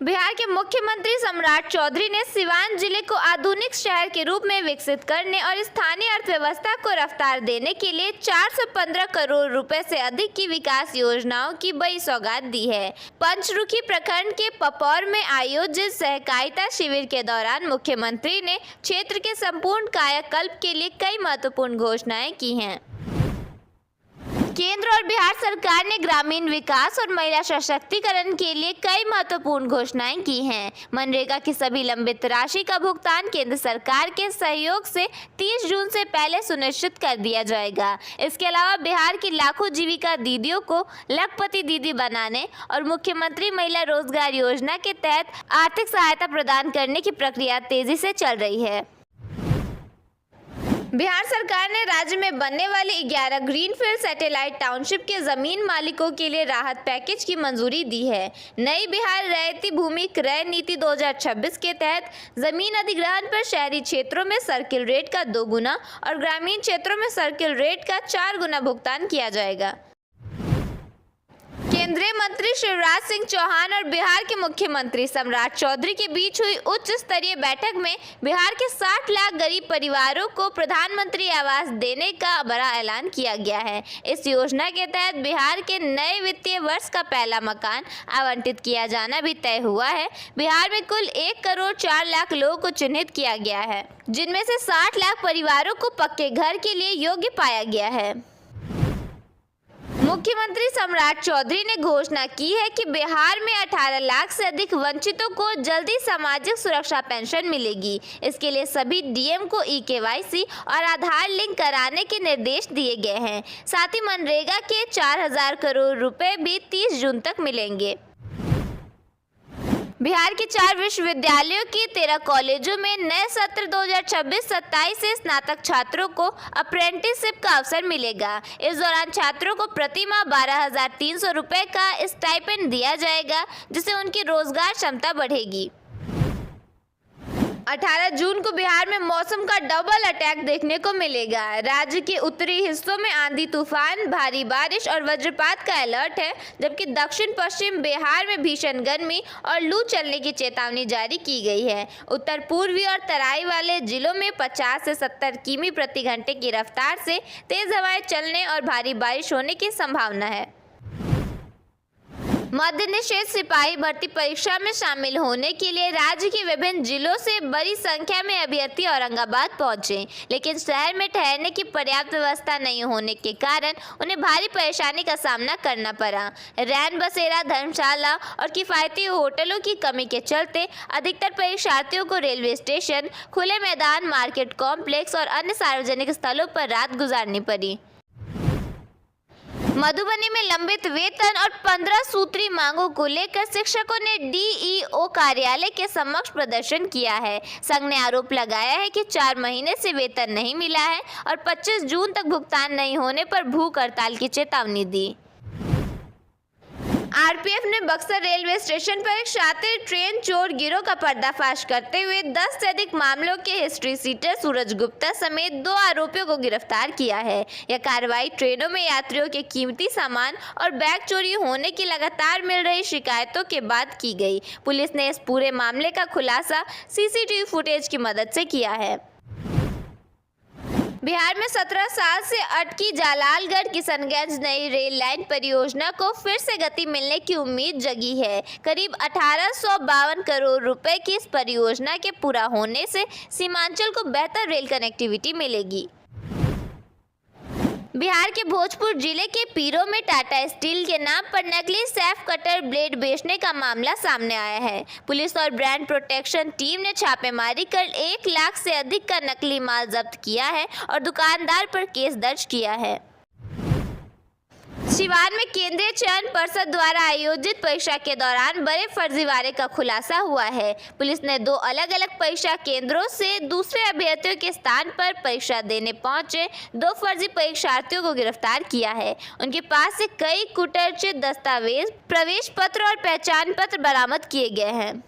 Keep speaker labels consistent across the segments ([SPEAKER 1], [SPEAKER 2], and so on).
[SPEAKER 1] बिहार के मुख्यमंत्री सम्राट चौधरी ने सिवान जिले को आधुनिक शहर के रूप में विकसित करने और स्थानीय अर्थव्यवस्था को रफ्तार देने के लिए 415 करोड़ रुपए से अधिक की विकास योजनाओं की बड़ी सौगात दी है। पंचरुखी प्रखंड के पपौर में आयोजित सहकारिता शिविर के दौरान मुख्यमंत्री ने क्षेत्र के संपूर्ण कायाकल्प के लिए कई महत्वपूर्ण घोषणाएं की हैं। केंद्र और बिहार सरकार ने ग्रामीण विकास और महिला सशक्तिकरण के लिए कई महत्वपूर्ण घोषणाएं की हैं। मनरेगा की सभी लंबित राशि का भुगतान केंद्र सरकार के सहयोग से 30 जून से पहले सुनिश्चित कर दिया जाएगा। इसके अलावा बिहार की लाखों जीविका दीदियों को लखपति दीदी बनाने और मुख्यमंत्री महिला रोजगार योजना के तहत आर्थिक सहायता प्रदान करने की प्रक्रिया तेजी से चल रही है। बिहार सरकार ने राज्य में बनने वाली 11 ग्रीनफील्ड सैटेलाइट टाउनशिप के जमीन मालिकों के लिए राहत पैकेज की मंजूरी दी है। नई बिहार रैयती भूमि क्रय नीति 2026 के तहत जमीन अधिग्रहण पर शहरी क्षेत्रों में सर्किल रेट का 2 गुना और ग्रामीण क्षेत्रों में सर्किल रेट का 4 गुना भुगतान किया जाएगा। केंद्रीय मंत्री शिवराज सिंह चौहान और बिहार के मुख्यमंत्री सम्राट चौधरी के बीच हुई उच्च स्तरीय बैठक में बिहार के 60 लाख गरीब परिवारों को प्रधानमंत्री आवास देने का बड़ा ऐलान किया गया है। इस योजना के तहत बिहार के नए वित्तीय वर्ष का पहला मकान आवंटित किया जाना भी तय हुआ है। बिहार में कुल 1 करोड़ 4 लाख लोगों को चिन्हित किया गया है, जिनमें से 60 लाख परिवारों को पक्के घर के लिए योग्य पाया गया है। मुख्यमंत्री सम्राट चौधरी ने घोषणा की है कि बिहार में 18 लाख से अधिक वंचितों को जल्दी सामाजिक सुरक्षा पेंशन मिलेगी। इसके लिए सभी डीएम को ई-केवाईसी और आधार लिंक कराने के निर्देश दिए गए हैं। साथ ही मनरेगा के 4000 करोड़ रुपए भी 30 जून तक मिलेंगे। बिहार के 4 विश्वविद्यालयों की 13 कॉलेजों में नए सत्र 2026-27 से स्नातक छात्रों को अप्रेंटिसशिप का अवसर मिलेगा। इस दौरान छात्रों को प्रति माह 12,300 रुपये का स्टाइपेंड दिया जाएगा, जिससे उनकी रोजगार क्षमता बढ़ेगी। 18 जून को बिहार में मौसम का डबल अटैक देखने को मिलेगा। राज्य के उत्तरी हिस्सों में आंधी तूफान, भारी बारिश और वज्रपात का अलर्ट है, जबकि दक्षिण पश्चिम बिहार में भीषण गर्मी और लू चलने की चेतावनी जारी की गई है। उत्तर पूर्वी और तराई वाले जिलों में 50 से 70 किमी प्रति घंटे की रफ्तार से तेज हवाएं चलने और भारी बारिश होने की संभावना है। मध्य निषेध सिपाही भर्ती परीक्षा में शामिल होने के लिए राज्य के विभिन्न जिलों से बड़ी संख्या में अभ्यर्थी औरंगाबाद पहुंचे, लेकिन शहर में ठहरने की पर्याप्त व्यवस्था नहीं होने के कारण उन्हें भारी परेशानी का सामना करना पड़ा। रैन बसेरा, धर्मशाला और किफ़ायती होटलों की कमी के चलते अधिकतर परीक्षार्थियों को रेलवे स्टेशन, खुले मैदान, मार्केट कॉम्प्लेक्स और अन्य सार्वजनिक स्थलों पर रात गुजारनी पड़ी। मधुबनी में लंबित वेतन और 15 सूत्री मांगों को लेकर शिक्षकों ने डीईओ कार्यालय के समक्ष प्रदर्शन किया है। संघ ने आरोप लगाया है कि 4 महीने से वेतन नहीं मिला है और 25 जून तक भुगतान नहीं होने पर भूख हड़ताल की चेतावनी दी। आरपीएफ ने बक्सर रेलवे स्टेशन पर एक शातिर ट्रेन चोर गिरोह का पर्दाफाश करते हुए 10 से अधिक मामलों के हिस्ट्री सीटर सूरज गुप्ता समेत 2 आरोपियों को गिरफ्तार किया है। यह कार्रवाई ट्रेनों में यात्रियों के कीमती सामान और बैग चोरी होने की लगातार मिल रही शिकायतों के बाद की गई। पुलिस ने इस पूरे मामले का खुलासा सीसीटीवी फुटेज की मदद से किया है। बिहार में 17 साल से अटकी जालालगढ़ किशनगंज नई रेल लाइन परियोजना को फिर से गति मिलने की उम्मीद जगी है। करीब 1852 करोड़ रुपए की इस परियोजना के पूरा होने से सीमांचल को बेहतर रेल कनेक्टिविटी मिलेगी। बिहार के भोजपुर जिले के पीरो में टाटा स्टील के नाम पर नकली सेफ कटर ब्लेड बेचने का मामला सामने आया है। पुलिस और ब्रांड प्रोटेक्शन टीम ने छापेमारी कर 1 लाख से अधिक का नकली माल जब्त किया है और दुकानदार पर केस दर्ज किया है। सिवान में केंद्रीय चयन पर्षद द्वारा आयोजित परीक्षा के दौरान बड़े फर्जीवाड़े का खुलासा हुआ है। पुलिस ने 2 अलग-अलग परीक्षा केंद्रों से दूसरे अभ्यर्थियों के स्थान पर परीक्षा देने पहुंचे 2 फर्जी परीक्षार्थियों को गिरफ्तार किया है। उनके पास से कई कुटर्चित दस्तावेज, प्रवेश पत्र और पहचान पत्र बरामद किए गए हैं।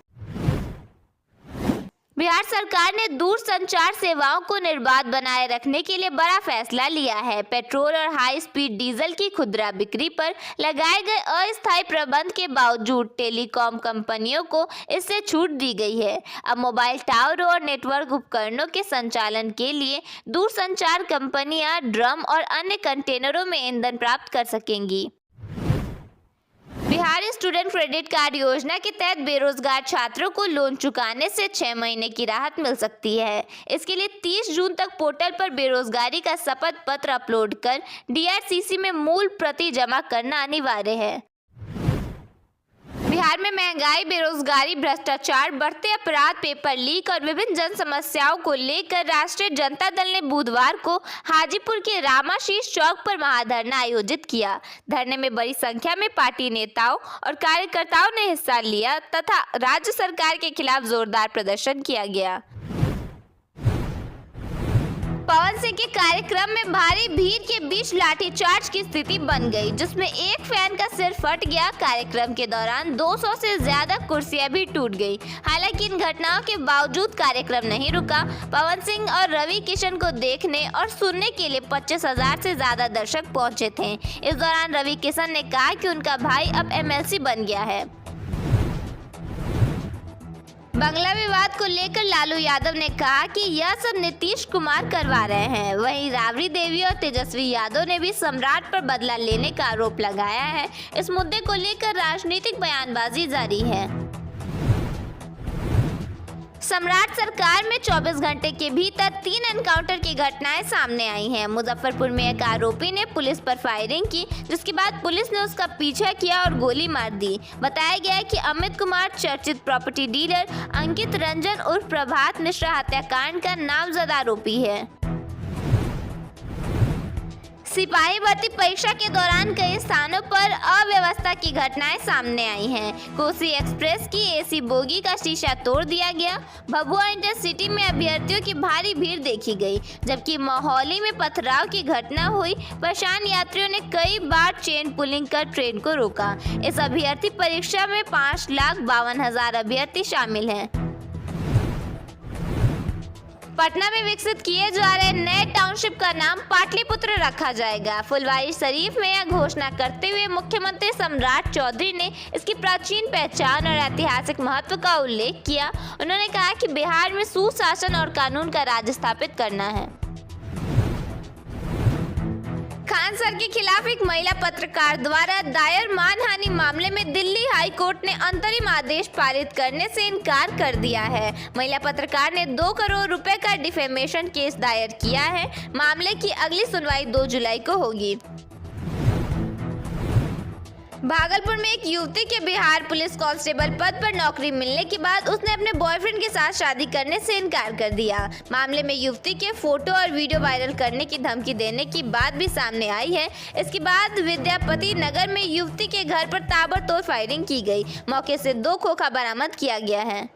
[SPEAKER 1] बिहार सरकार ने दूरसंचार सेवाओं को निर्बाध बनाए रखने के लिए बड़ा फैसला लिया है। पेट्रोल और हाई स्पीड डीजल की खुदरा बिक्री पर लगाए गए अस्थायी प्रतिबंध के बावजूद टेलीकॉम कंपनियों को इससे छूट दी गई है। अब मोबाइल टावरों और नेटवर्क उपकरणों के संचालन के लिए दूरसंचार कंपनियां ड्रम और अन्य कंटेनरों में ईंधन प्राप्त कर सकेंगी। बिहार स्टूडेंट क्रेडिट कार्ड योजना के तहत बेरोजगार छात्रों को लोन चुकाने से 6 महीने की राहत मिल सकती है। इसके लिए 30 जून तक पोर्टल पर बेरोजगारी का शपथ पत्र अपलोड कर DRCC में मूल प्रति जमा करना अनिवार्य है। बिहार में महंगाई, बेरोजगारी, भ्रष्टाचार, बढ़ते अपराध, पेपर लीक और विभिन्न जन समस्याओं को लेकर राष्ट्रीय जनता दल ने बुधवार को हाजीपुर के रामाशीष चौक पर महाधरना आयोजित किया। धरने में बड़ी संख्या में पार्टी नेताओं और कार्यकर्ताओं ने हिस्सा लिया तथा राज्य सरकार के खिलाफ जोरदार प्रदर्शन किया गया। पवन सिंह के कार्यक्रम में भारी भीड़ के बीच लाठीचार्ज की स्थिति बन गई, जिसमें एक फैन का सिर फट गया। कार्यक्रम के दौरान 200 से ज्यादा कुर्सियां भी टूट गई। हालांकि इन घटनाओं के बावजूद कार्यक्रम नहीं रुका। पवन सिंह और रवि किशन को देखने और सुनने के लिए 25,000 से ज्यादा दर्शक पहुंचे थे। इस दौरान रवि किशन ने कहा कि उनका भाई अब MLC बन गया है। बंगला विवाद को लेकर लालू यादव ने कहा कि यह सब नीतीश कुमार करवा रहे हैं। वहीं राबड़ी देवी और तेजस्वी यादव ने भी सम्राट पर बदला लेने का आरोप लगाया है। इस मुद्दे को लेकर राजनीतिक बयानबाजी जारी है। सम्राट सरकार में 24 घंटे के भीतर 3 एनकाउंटर की घटनाएं सामने आई हैं। मुजफ्फरपुर में एक आरोपी ने पुलिस पर फायरिंग की, जिसके बाद पुलिस ने उसका पीछा किया और गोली मार दी। बताया गया है कि अमित कुमार चर्चित प्रॉपर्टी डीलर अंकित रंजन उर्फ प्रभात मिश्रा हत्याकांड का नामजद आरोपी है। सिपाही भर्ती परीक्षा के दौरान कई स्थानों पर अव्यवस्था की घटनाएं सामने आई हैं। कोसी एक्सप्रेस की AC बोगी का शीशा तोड़ दिया गया। भभुआ इंटरसिटी में अभ्यर्थियों की भारी भीड़ देखी गई, जबकि मोहाली में पथराव की घटना हुई। परेशान यात्रियों ने कई बार चेन पुलिंग कर ट्रेन को रोका। इस अभ्यर्थी परीक्षा में 5,52,000 अभ्यर्थी शामिल हैं। पटना में विकसित किए जा रहे नए टाउनशिप का नाम पाटलिपुत्र रखा जाएगा। फुलवारीशरीफ में यह घोषणा करते हुए मुख्यमंत्री सम्राट चौधरी ने इसकी प्राचीन पहचान और ऐतिहासिक महत्व का उल्लेख किया। उन्होंने कहा कि बिहार में सुशासन और कानून का राज स्थापित करना है। खान सर के खिलाफ एक महिला पत्रकार द्वारा दायर मानहानि मामले में दिल्ली हाई कोर्ट ने अंतरिम आदेश पारित करने से इनकार कर दिया है। महिला पत्रकार ने 2 करोड़ रुपए का डिफेमेशन केस दायर किया है। मामले की अगली सुनवाई 2 जुलाई को होगी। भागलपुर में एक युवती के बिहार पुलिस कांस्टेबल पद पर नौकरी मिलने के बाद उसने अपने बॉयफ्रेंड के साथ शादी करने से इनकार कर दिया। मामले में युवती के फोटो और वीडियो वायरल करने की धमकी देने की बात भी सामने आई है। इसके बाद विद्यापति नगर में युवती के घर पर ताबड़तोड़ फायरिंग की गई। मौके से 2 खोखा बरामद किया गया है।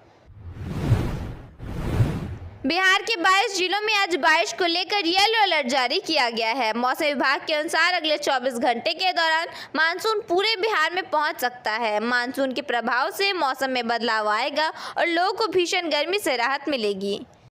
[SPEAKER 1] बिहार के 22 जिलों में आज बारिश को लेकर येलो अलर्ट जारी किया गया है। मौसम विभाग के अनुसार अगले 24 घंटे के दौरान मानसून पूरे बिहार में पहुंच सकता है। मानसून के प्रभाव से मौसम में बदलाव आएगा और लोगों को भीषण गर्मी से राहत मिलेगी।